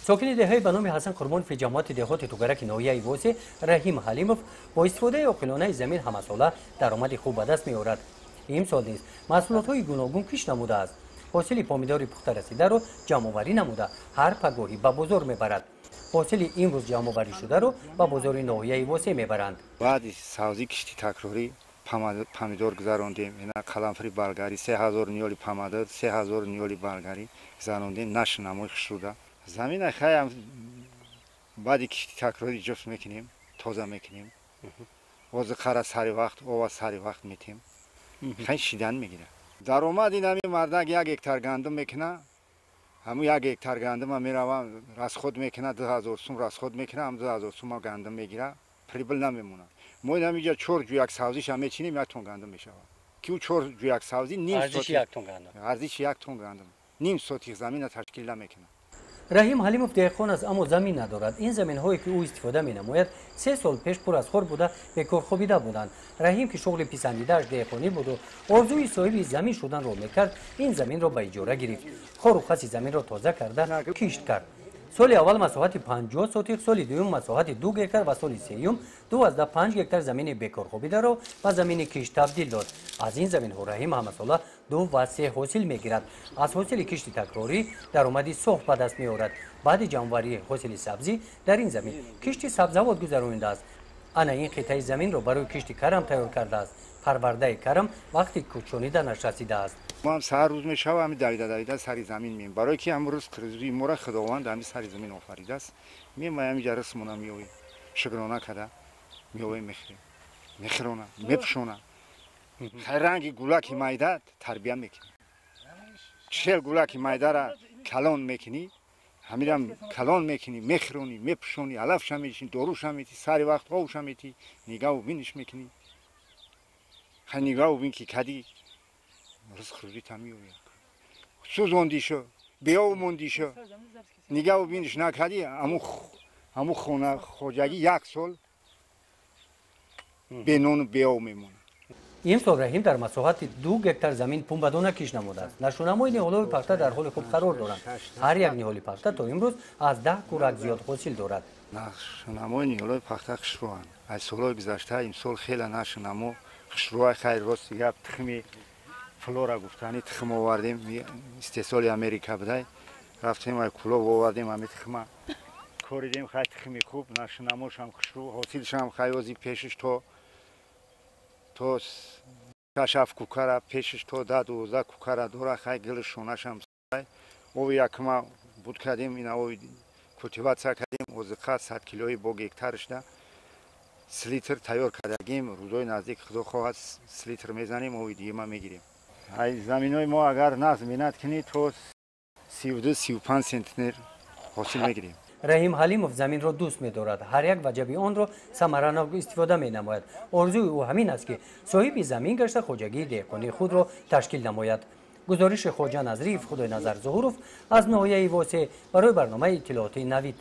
ساکن دههای به نام حسن قربان فی جماعت دهات توگرک ناحیه واسه رحیم حلیموف با استفاده عاقلانه زمین همساله درآمد خوب به دست میآورد. این سال نیز محصولات‌های گوناگون کشت نموده است. حاصل پامیدار پخته رسیده را جمع‌آوری نموده هر پگاهی به بازار میبرد. حاصل این روز جمع‌آوری شده را به بازار ناحیه واسه میبرند. بعد سازی کشتی تکراری پامیدور گذراندیم. اینا کلانفری بالگاری 3000 نیولی پامادر 3000 نیولی بالگاری گذراندیم. نش نمایش شده. زمین خیلی بعد کشتی تکراری جفت میکنیم. تازه میکنیم. واسه خرا سری وقت آوا سری وقت میتیم. خیلی شیدن میگیره. درآمد این همی مردک 1 هکتار گندم میکنه. همون 1 هکتار گندم هم میروم راسخود میکنه 2000 سوم راسخود میکنه هم 2000 سوم گندم میگیره. پریبل نمیمونه. ما اینجا 4 جو یک سازیش هم میچینیم 1 تن گندم میشه. کیو 4 جو یک سازی نیم ارزش 1 تن گندم. ارزش 1 تن گندم. نیم سوتی زمین تشکیل نمیکنه. رحیم حلیموف دهقان است اما زمین ندارد. این زمین هایی که او استفاده می نماید 3 سال پیش پر از خور بوده بکار خوابیده بودند. رحیم که شغل پسندیده‌اش دهقانی بود و آرزوی صاحب زمین شدن را میکرد این زمین را به اجاره گرفت. خار و خس زمین را تازه کرده کشت کرد. سال اول مساحت 50 سوتیق، سال دوم مساحت 2 هکتار و سال سوم 2.5 هکتار زمین بکار خوابیده را به زمین کشت تبدیل داد. از این زمین ها رحیم همساله 2 و 3 حاصل میگیرد. از حاصل کشت تکراری درآمدی سوخت به دست میآورد. بعد جمع‌آوری حاصل سبزی در این زمین کشت سبزیجات گذرانیده است. انا این قطعه زمین را برای کشت کرم تیار کرده است. پرورده کرم وقتی کوچونیده نرسیده است. ما هم سر روز میشویم همین دویده سری زمین میم برای که امروز روزی مورا خداوند همین سری زمین آفریده است میم ما همین رسمونا میویم شکرانه کرده میویم میخرونه میپشونه رنگ گلک مایده تربیت میکنی چهل گلک مایده را کلان میکنی همینم کلان میکنی میخرونی میپشونی علفش هم میشین داروش هم میتی سری وقت آوش هم میتی نگاه و بینش میکنی خیلی نگاه و بین که کدی روز خروجی تمیوی سوزوندیشو بیاو موندیشو نگاه و بینش نکردی همون خونه خوجگی 1 سال به نون بیاو میمونه. این سال رحیم در مساحت 2 هکتار زمین پنبه‌دانه کش نموده است. نشونمای نهال‌های پخته در حال خوب قرار دارند. هر یک نهال پخته تا امروز از 10 کورک زیاد حاصل دارد. نشونمای نهال‌های پخته خشروان از سال‌های گذشته این سال خیلی نشونما خشروای خیر راست گپ تخمی فلورا گفتنی تخم آوردیم استحصال امریکا بوده رفتیم ای کلوب آوردیم همین تخم کوریدیم خیلی تخمی خوب نشونماش هم خشرو حاصلش هم خیلی پیشش تو کشف کوکارا پیشش تو 10-12 کوکارا داره خیلی گل شونش هم او یکما بود کردیم اینا او کلتیواسیا کردیم از 100 کیلویی با هکتارش ده 3 لیتر تیار کردیم روزای نزدیک خدا خواهد 3 لیتر میزنیم او دیگه ما میگیریم. ای زمینای ما اگر نزمینت کنی تو 32-35 سانتی حاصل میگیریم. رحیم حلیموف زمین را دوست می‌دارد. هر یک وجبی آن را ثمرانه استفاده می‌نماید. آرزوی او همین است که صاحب زمین گشته خوجگی دهقانی خود را تشکیل نماید. گزارش خواجه نظریف خدای نظر ظهوروف از ناحیه واسه برای برنامه اطلاعاتی نوید.